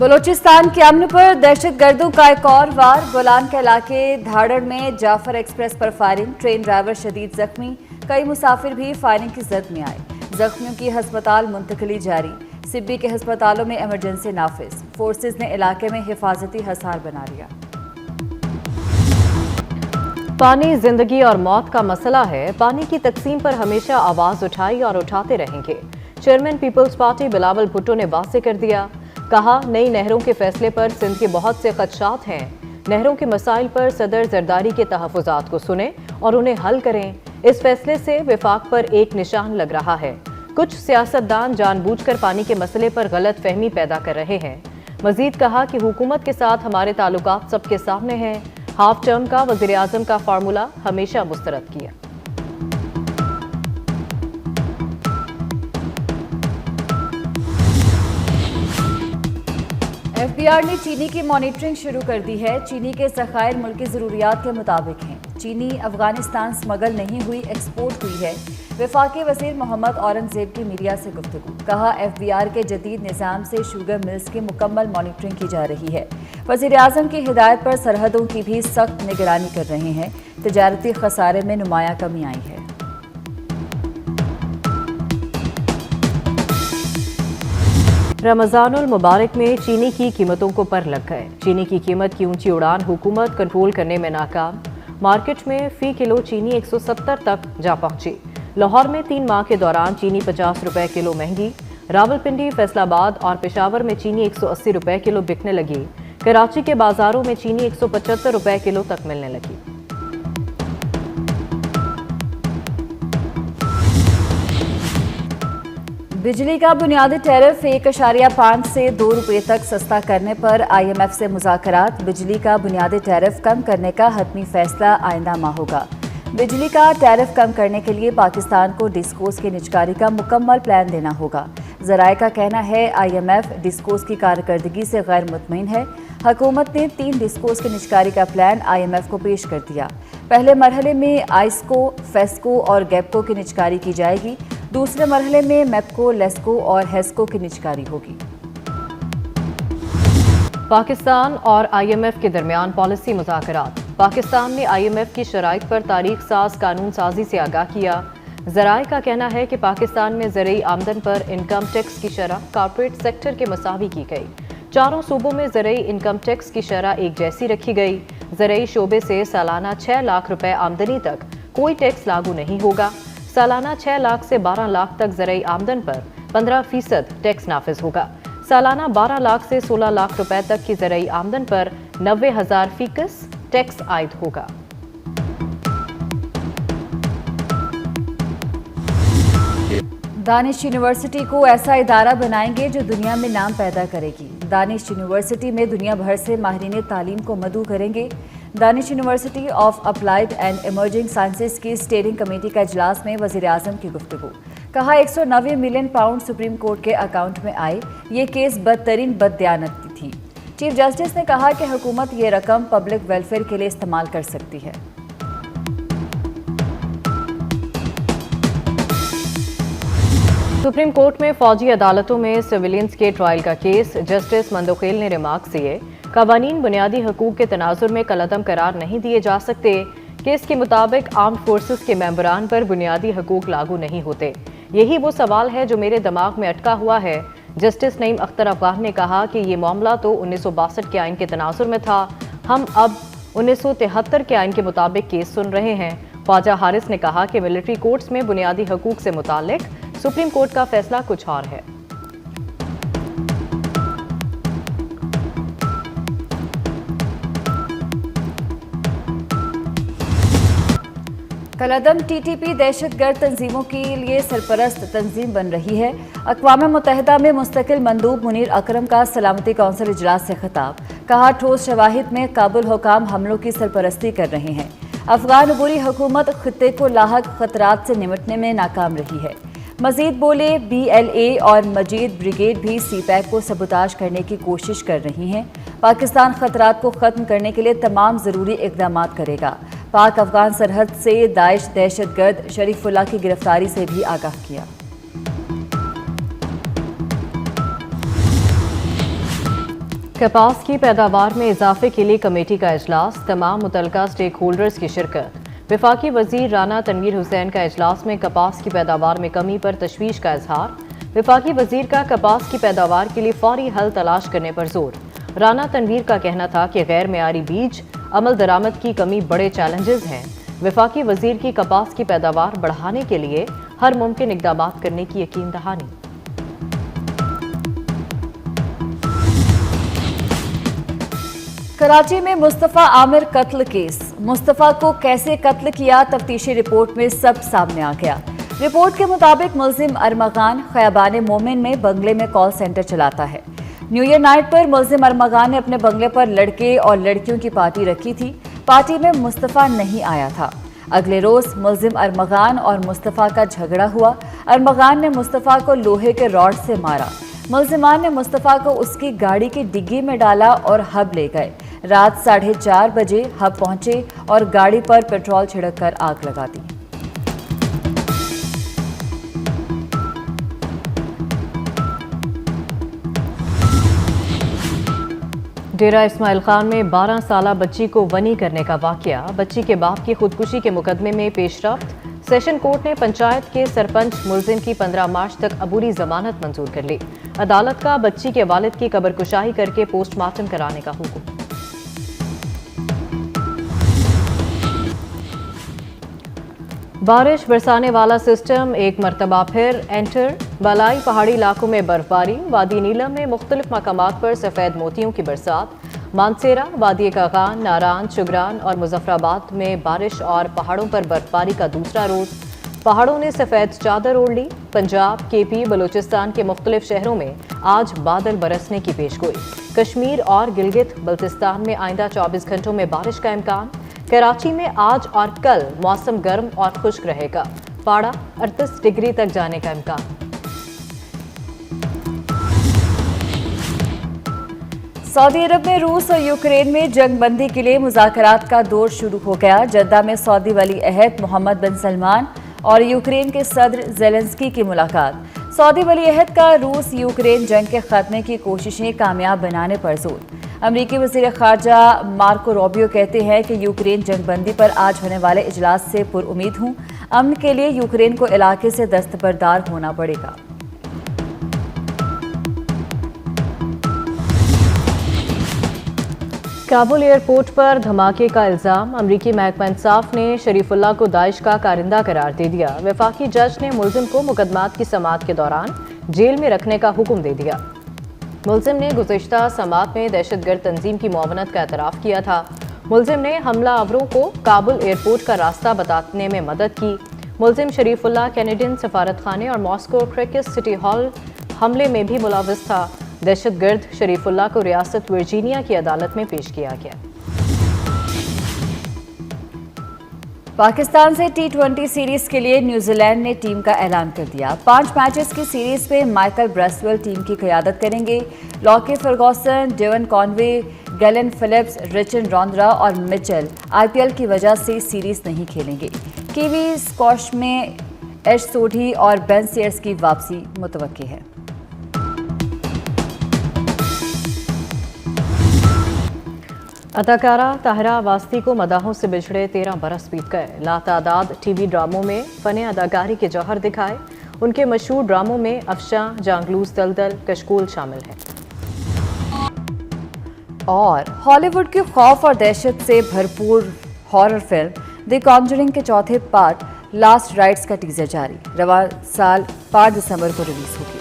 बलोचिस्तान के अमन पर दहशतगर्दों का एक और वार। गोलान के इलाके धाड़ड़ में जाफर एक्सप्रेस पर फायरिंग, ट्रेन ड्राइवर शदीद जख्मी, कई मुसाफिर भी फायरिंग की जद में आए। जख्मियों की अस्पताल मुंतकली जारी, सिब्बी के अस्पतालों में इमरजेंसी नाफिज, फोर्सेज ने इलाके में हिफाजती हसार बना लिया। पानी जिंदगी और मौत का मसला है, पानी की तकसीम पर हमेशा आवाज उठाई और उठाते रहेंगे। चेयरमैन पीपल्स पार्टी बिलावल भुट्टो ने वाज़ेह कर दिया, कहा नई नहरों के फैसले पर सिंध के बहुत से खदशात हैं। नहरों के मसाइल पर सदर जरदारी के तहफ़्फ़ुज़ात को सुने और उन्हें हल करें। इस फैसले से विफाक पर एक निशान लग रहा है। कुछ सियासतदान जानबूझकर पानी के मसले पर गलत फहमी पैदा कर रहे हैं। मजीद कहा कि हुकूमत के साथ हमारे ताल्लुकात सबके सामने हैं। हाफ टर्म का वज़ीर आज़म का फार्मूला हमेशा मुस्तरद किया। एफबीआर ने चीनी की मॉनिटरिंग शुरू कर दी है। चीनी के ज़खायर मुल्क की ज़रूरियात के मुताबिक हैं। चीनी अफगानिस्तान स्मगल नहीं हुई, एक्सपोर्ट हुई है। वफाकी वज़ीर मोहम्मद औरंगज़ेब की मीडिया से गुफ्तगू, कहा एफबीआर के जदीद निज़ाम से शुगर मिल्स की मुकम्मल मॉनिटरिंग की जा रही है। वज़ीर आज़म की हिदायत पर सरहदों की भी सख्त निगरानी कर रहे हैं। तजारती खसारे में नुमाया कमी आई है। रमज़ानुल मुबारक में चीनी की कीमतों को पर लग गए। चीनी की कीमत की ऊंची उड़ान हुकूमत कंट्रोल करने में नाकाम। मार्केट में फ़ी किलो चीनी 170 तक जा पहुंची। लाहौर में 3 माह के दौरान चीनी 50 रुपए किलो महंगी। रावलपिंडी, फैसलाबाद और पेशावर में चीनी 180 रुपए किलो बिकने लगी। कराची के बाजारों में चीनी 175 रुपए किलो तक मिलने लगी। बिजली का बुनियादी टैरिफ 1.5 से 2 रुपये तक सस्ता करने पर IMF से मुज़ाकरात। बिजली का बुनियादी टैरिफ कम करने का हतमी फैसला आइंदा माह होगा। बिजली का टैरिफ कम करने के लिए पाकिस्तान को डिस्कोस की निजकारी का मुकम्मल प्लान देना होगा। ज़राए का कहना है IMF डिस्कोस की कारकर्दगी से गैर मुतमईन है। हुकूमत ने 3 डिस्कोस की निजकारी का प्लान IMF को पेश कर दिया। पहले मरहले में आइस्को, फेस्को और गैपको की निजकारी की जाएगी। दूसरे मरहले में मैपको, लेस्को और हेस्को की निजकारी होगी। पाकिस्तान और IMF के दरमियान पॉलिसी मुज़ाकरात। पाकिस्तान ने IMF की शराइत पर तारीख साज कानून साजी से आगाह किया। ज़राए का कहना है कि पाकिस्तान में ज़रई आमदन पर इनकम टैक्स की शरह कॉर्पोरेट सेक्टर के मसावी की गई। चारों सूबों में ज़रई इनकम टैक्स की शरह एक जैसी रखी गई। ज़रई शोबे से सालाना 6 लाख रुपए आमदनी तक कोई टैक्स लागू नहीं होगा। सालाना 6 लाख से 12 लाख तक ज़रई आमदन पर 15% टैक्स नाफिज होगा। सालाना 12 लाख से 16 लाख रुपए तक की ज़रई आमदन पर 90,000% टैक्स आयद होगा। दानिश यूनिवर्सिटी को ऐसा इदारा बनाएंगे जो दुनिया में नाम पैदा करेगी। दानिश यूनिवर्सिटी में दुनिया भर से माहिरीन तालीम को मदऊ करेंगे। Danish university of applied and emerging sciences की स्टीयरिंग कमेटी का इजलास में वज़ीर आज़म की गुफ्तगू, कहा 190 मिलियन पाउंड सुप्रीम कोर्ट के अकाउंट में आए। ये केस बदतरीन बददियानती थी। चीफ जस्टिस ने कहा कि हुकूमत ये रकम पब्लिक वेलफेयर के लिए इस्तेमाल कर सकती है। सुप्रीम कोर्ट में फौजी अदालतों में सिविलियंस के ट्रायल का केस। जस्टिस मंदोखेल ने रिमार्क दिए, कवानीन बुनियादी हकूक के तनाजुर में कलअदम करार नहीं दिए जा सकते। केस के मुताबिक आर्म्ड फोर्सेस के मेंबरान पर बुनियादी हकूक लागू नहीं होते। यही वो सवाल है जो मेरे दिमाग में अटका हुआ है। जस्टिस नईम अख्तर अफगान ने कहा कि ये मामला तो 1962 के आइन के तनाजुर में था। हम अब 1973 के आइन के मुताबिक केस सुन रहे हैं। ख्वाजा हारिस ने कहा कि मिलिट्री कोर्ट्स में बुनियादी हकूक से मुतालिक सुप्रीम कोर्ट का फैसला कुछ और है। कलअदम TTP दहशतगर्द तंजीमों के लिए सरपरस्त तंजीम बन रही है। अक़वाम मुत्तहिदा में मुस्तकिल मंदूब मुनीर अकरम का सलामती कौंसिल इजलास से खिताब, कहा ठोस शवाहिद में काबुल हुकाम हमलों की सरपरस्ती कर रहे हैं। अफगान अबूरी हुकूमत खित्ते को लाहक खतरात से निमटने में नाकाम रही है। मजीद बोले BLA और मजीद ब्रिगेड भी CPAC को सबुताज करने की कोशिश कर रही हैं। पाकिस्तान खतरात को ख़त्म करने के लिए तमाम ज़रूरी इक़दाम करेगा। पाक अफगान सरहद से दाइश दहशतगर्द शरीफुल्लाह की गिरफ्तारी से भी आगाह किया। कपास की पैदावार में इजाफे के लिए कमेटी का इजलास, तमाम मुतल्लिका स्टेक होल्डर्स की शिरकत। वफाकी वजीर राना तनवीर हुसैन का इजलास में कपास की पैदावार में कमी पर तशवीश का इजहार। वफाकी वजीर का कपास की पैदावार के लिए फौरी हल तलाश करने पर जोर। राना तनवीर का कहना था कि गैर मेयारी बीज, अमल दरामद की कमी बड़े चैलेंजेस हैं। वफाकी वजीर की कपास की पैदावार बढ़ाने के लिए हर मुमकिन इकदाम करने की यकीन दहानी। कराची में मुस्तफ़ा आमिर कत्ल केस। मुस्तफ़ा को कैसे कत्ल किया, तफ्तीशी रिपोर्ट में सब सामने आ गया। रिपोर्ट के मुताबिक मुलजिम अरमगान खयाबान मोमिन में बंगले में कॉल सेंटर चलाता है। न्यू ईयर नाइट पर मुलजिम अरमगान ने अपने बंगले पर लड़के और लड़कियों की पार्टी रखी थी। पार्टी में मुस्तफ़ा नहीं आया था। अगले रोज मुलजिम अरमगान और मुस्तफ़ा का झगड़ा हुआ। अरमगान ने मुस्तफ़ा को लोहे के रॉड से मारा। मुलजिमान ने मुस्तफ़ा को उसकी गाड़ी की डिग्गी में डाला और हब ले गए। रात 4:30 बजे हब पहुंचे और गाड़ी पर पेट्रोल छिड़ककर आग लगा दी। डेरा इस्माइल खान में 12 साला बच्ची को वनी करने का वाकया। बच्ची के बाप की खुदकुशी के मुकदमे में पेशरफ्त। सेशन कोर्ट ने पंचायत के सरपंच मुलजिम की 15 मार्च तक अबूरी जमानत मंजूर कर ली। अदालत का बच्ची के वालिद की कब्रकुशाई करके पोस्टमार्टम कराने का हुक्म। बारिश बरसाने वाला सिस्टम एक मरतबा फिर एंटर। बलाई पहाड़ी इलाकों में बर्फबारी। वादी नीलम में मुख्तलिफ मकामात पर सफ़ेद मोतियों की बरसात। मानसेरा, वादी कागान, नारान, शुगरान और मुजफ्फराबाद में बारिश और पहाड़ों पर बर्फबारी का दूसरा रोज। पहाड़ों ने सफ़ेद चादर ओढ़ ली। पंजाब, केपी, बलूचिस्तान के मुख्तलिफ शहरों में आज बादल बरसने की पेशगोई। कश्मीर और गिलगित बल्तिस्तान में आइंदा 24 घंटों में बारिश का इम्कान। कराची में आज और कल मौसम गर्म और खुश्क रहेगा। पारा 38 डिग्री तक जाने का इम्कान। सऊदी अरब में रूस और यूक्रेन में जंगबंदी के लिए मुज़ाकरात का दौर शुरू हो गया। जद्दा में सऊदी वली अहद मोहम्मद बिन सलमान और यूक्रेन के सदर ज़ेलेंस्की की मुलाकात। सऊदी वली अहद का रूस यूक्रेन जंग के खात्मे की कोशिशें कामयाब बनाने पर जोर। अमरीकी वज़ीर ख़ारजा मार्को रूबियो कहते हैं कि यूक्रेन जंगबंदी पर आज होने वाले इजलास से पुरउम्मीद हूँ। अमन के लिए यूक्रेन को इलाके से दस्तबरदार होना पड़ेगा। काबुल एयरपोर्ट पर धमाके का इल्जाम। अमरीकी महकमा इंसाफ ने शरीफुल्लाह को दाइश का कारिंदा करार दे दिया। वफाकी जज ने मुलजिम को मुकदमात की समाअत के दौरान जेल में रखने का हुक्म दे दिया। मुलजिम ने गुज़िश्ता समाअत में दहशतगर्द तंजीम की मुआवनत का एतराफ़ किया था। मुलजिम ने हमलावरों को काबुल एयरपोर्ट का रास्ता बताने में मदद की। मुलजिम शरीफुल्लाह कैनेडियन सफारतखाने और मॉस्को क्रिकेट सिटी हॉल हमले में भी मुलव्वस था। दहशतगर्द शरीफुल्लाह को रियासत वर्जीनिया की अदालत में पेश किया गया। पाकिस्तान से T20 सीरीज के लिए न्यूजीलैंड ने टीम का ऐलान कर दिया। 5 मैचेस की सीरीज में माइकल ब्रेसवेल टीम की क़यादत करेंगे। Lockie Ferguson, Devon Conway, Glenn Phillips, Rachin Ravindra और मिचेल IPL की वजह से सीरीज नहीं खेलेंगे। कीवी स्क्वॉश में एश सोढी और बेन स्टेयर्स की वापसी मुतवक्की है। अदाकारा ताहिरा वास्ती को मदाहों से बिछड़े 13 बरस बीत गए। लातादाद टीवी ड्रामों में फ़ने अदाकारी के जौहर दिखाए। उनके मशहूर ड्रामों में अफशां, जांगलूस, दलदल, कशकोल शामिल हैं। और हॉलीवुड की खौफ और दहशत से भरपूर हॉरर फिल्म द कॉन्जरिंग के चौथे पार्ट लास्ट राइट्स का टीजर जारी। रवा साल 5 दिसंबर को रिलीज होगी।